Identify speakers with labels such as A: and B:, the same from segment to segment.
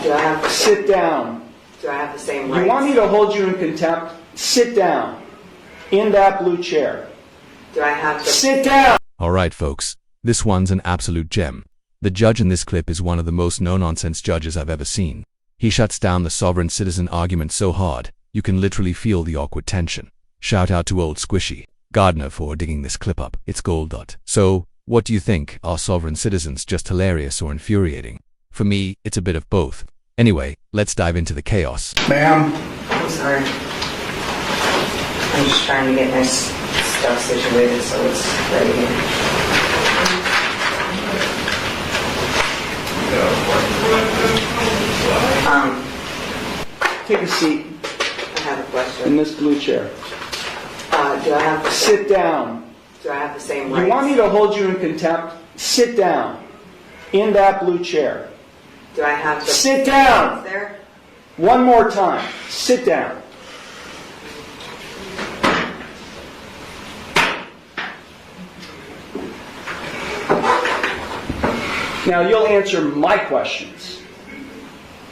A: Do I have
B: Sit down.
A: Do I have the same rights?
B: You want me to hold you in contempt? Sit down. In that blue chair.
A: Do I have to
B: Sit down!
C: Alright folks, this one's an absolute gem. The judge in this clip is one of the most no-nonsense judges I've ever seen. He shuts down the sovereign citizen argument so hard, you can literally feel the awkward tension. Shout out to old Squishy Gardner for digging this clip up. It's gold. So, what do you think? Are sovereign citizens just hilarious or infuriating? For me, it's a bit of both. Anyway, let's dive into the chaos.
B: Ma'am.
A: I'm sorry. I'm just trying to get my stuff situated so it's ready here.
B: Take a seat
A: I have a
B: in
A: question.
B: this blue chair.
A: Do I have to
B: Sit down.
A: Do I have the same rights?
B: You want me to hold you in contempt? Sit down. In that blue chair.
A: Do I have to
B: Sit down!
A: there?
B: One more time. Sit down. Now you'll answer my questions.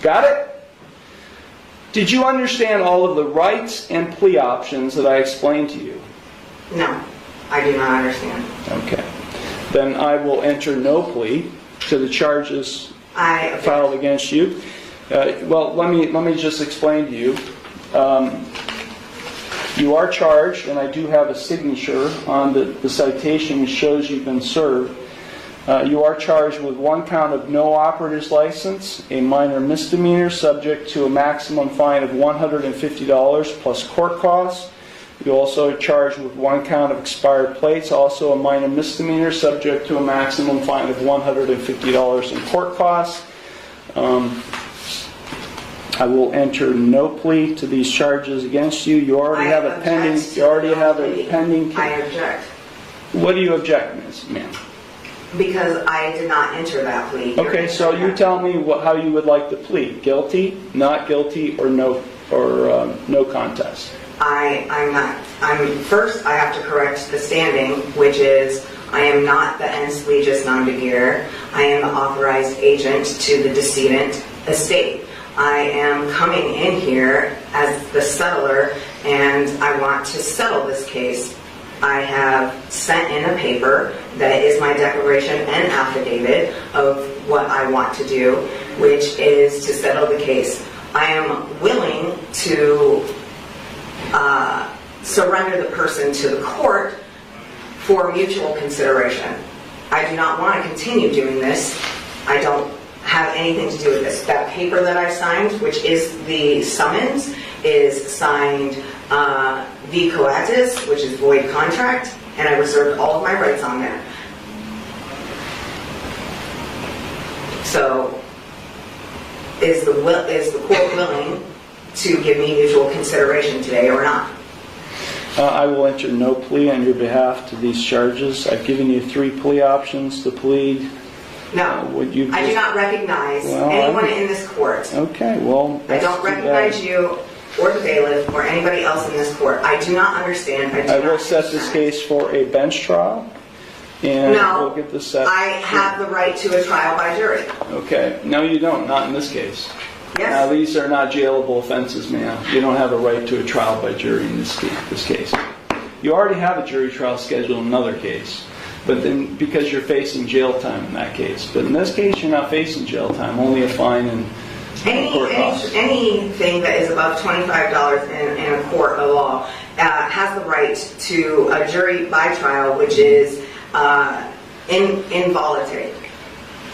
B: Got it? Did you understand all of the rights and plea options that I explained to you?
A: No, I do not understand.
B: Okay. Then I will enter no plea to the charges
A: I
B: filed against you. Well, let me just explain to you. You are charged, and I do have a signature on the citation which shows you've been served. You are charged with one count of no operator's license, a minor misdemeanor subject to a maximum fine of $150 plus court costs. You also are charged with one count of expired plates, also a minor misdemeanor subject to a maximum fine of $150 in court costs. I will enter no plea to these charges against you. You already have a pending. You already have a pending.
A: I object.
B: What do you object, ma'am?
A: Because I did not enter that plea.
B: Okay, so you tell me how you would like to plead: guilty, not guilty, or no contest.
A: First, I have to correct the standing, which is I am not the ens legis non begeer. I am the authorized agent to the decedent estate. I am coming in here as the settler, and I want to settle this case. I have sent in a paper that is my declaration and affidavit of what I want to do, which is to settle the case. I am willing to surrender the person to the court for mutual consideration. I do not want to continue doing this. I don't have anything to do with this. That paper that I signed, which is the summons, is signed v coatis, which is void contract, and I reserved all of my rights on there. So, is the court willing to give me mutual consideration today or not?
B: I will enter no plea on your behalf to these charges. I've given you 3 plea options to plead.
A: No, I do not recognize anyone in this court.
B: Okay, well,
A: I don't recognize you or the bailiff or anybody else in this court. I do not understand. I
B: will set this case for a bench trial, and we'll get this set.
A: I have the right to a trial by jury.
B: Okay, no you don't, not in this case.
A: Yes.
B: Now these are not jailable offenses, ma'am. You don't have a right to a trial by jury in this case. You already have a jury trial scheduled in another case. But then, because you're facing jail time in that case. But in this case, you're not facing jail time, only a fine and court costs.
A: Anything that is above $25 in a court of law has the right to a jury by trial, which is involuntary.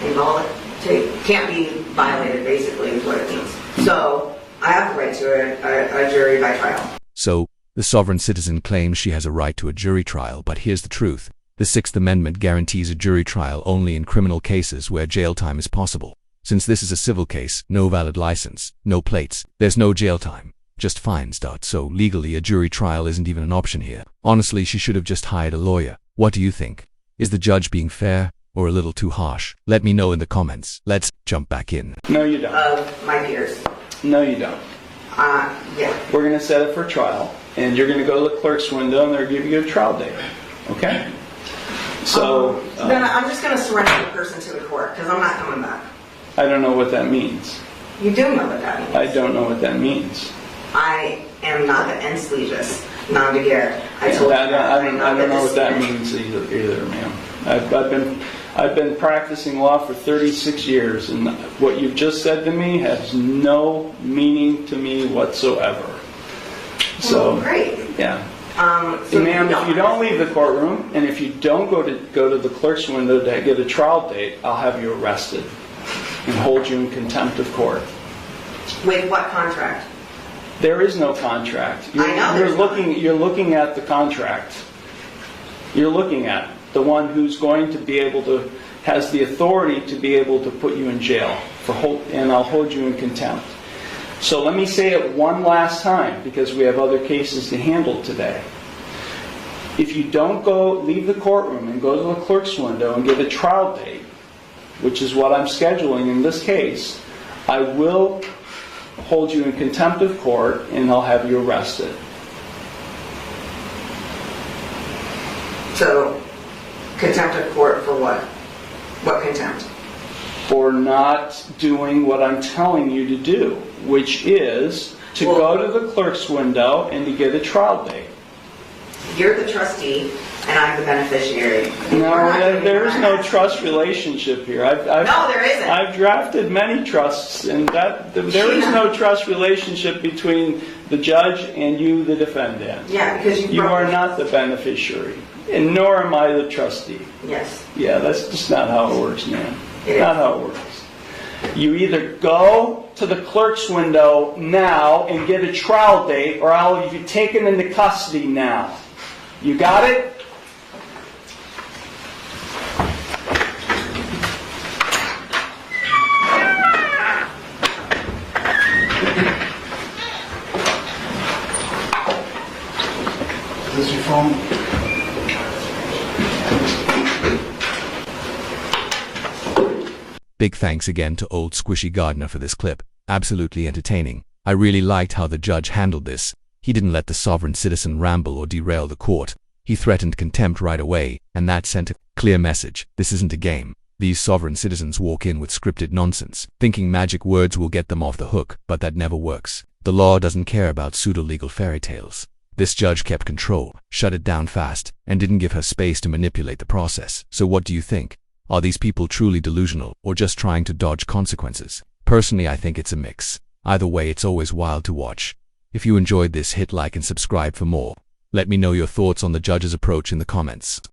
A: Involuntary can't be violated, basically, is what it means. So, I have the right to a jury by trial.
C: So, the sovereign citizen claims she has a right to a jury trial, but here's the truth. The Sixth Amendment guarantees a jury trial only in criminal cases where jail time is possible. Since this is a civil case, no valid license, no plates, there's no jail time, just fines. So legally a jury trial isn't even an option here. Honestly, she should have just hired a lawyer. What do you think? Is the judge being fair or a little too harsh? Let me know in the comments. Let's jump back in.
B: No you don't.
A: Of my peers.
B: No you don't.
A: Yeah.
B: We're going to set it for trial, and you're going to go to the clerk's window and they're going to give you a trial date. Okay? So
A: then I'm just going to surrender the person to the court because I'm not coming back.
B: I don't know what that means.
A: You do know what that means.
B: I don't know what that means.
A: I am not the ens leges non begeer. I told you that.
B: I don't know what that means either, ma'am. I've been practicing law for 36 years, and what you've just said to me has no meaning to me whatsoever. So,
A: great.
B: Yeah.
A: So
B: ma'am, if you don't leave the courtroom, and if you don't go to the clerk's window to get a trial date, I'll have you arrested and hold you in contempt of court.
A: With what contract?
B: There is no contract.
A: I know
B: You're looking at the contract. You're looking at the one who's going to be able to, has the authority to be able to put you in jail and I'll hold you in contempt. So let me say it one last time, because we have other cases to handle today. If you don't leave the courtroom and go to the clerk's window and get a trial date, which is what I'm scheduling in this case, I will hold you in contempt of court and I'll have you arrested.
A: So, contempt of court for what? What contempt?
B: For not doing what I'm telling you to do, which is to go to the clerk's window and to get a trial date.
A: You're the trustee and I'm the beneficiary.
B: No, there is no trust relationship here.
A: No, there isn't.
B: I've drafted many trusts, and there is no trust relationship between the judge and you, the defendant.
A: Yeah, because
B: you are not the beneficiary, and nor am I the trustee.
A: Yes.
B: Yeah, that's just not how it works, man.
A: It
B: Not
A: is.
B: how it works. You either go to the clerk's window now and get a trial date, or I'll have you taken into custody now. You got it?
D: Is this your phone?
C: Big thanks again to old Squishy Gardner for this clip. Absolutely entertaining. I really liked how the judge handled this. He didn't let the sovereign citizen ramble or derail the court. He threatened contempt right away, and that sent a clear message. This isn't a game. These sovereign citizens walk in with scripted nonsense, thinking magic words will get them off the hook, but that never works. The law doesn't care about pseudo-legal fairy tales. This judge kept control, shut it down fast, and didn't give her space to manipulate the process. So what do you think? Are these people truly delusional, or just trying to dodge consequences? Personally, I think it's a mix. Either way, it's always wild to watch. If you enjoyed this, hit like and subscribe for more. Let me know your thoughts on the judge's approach in the comments.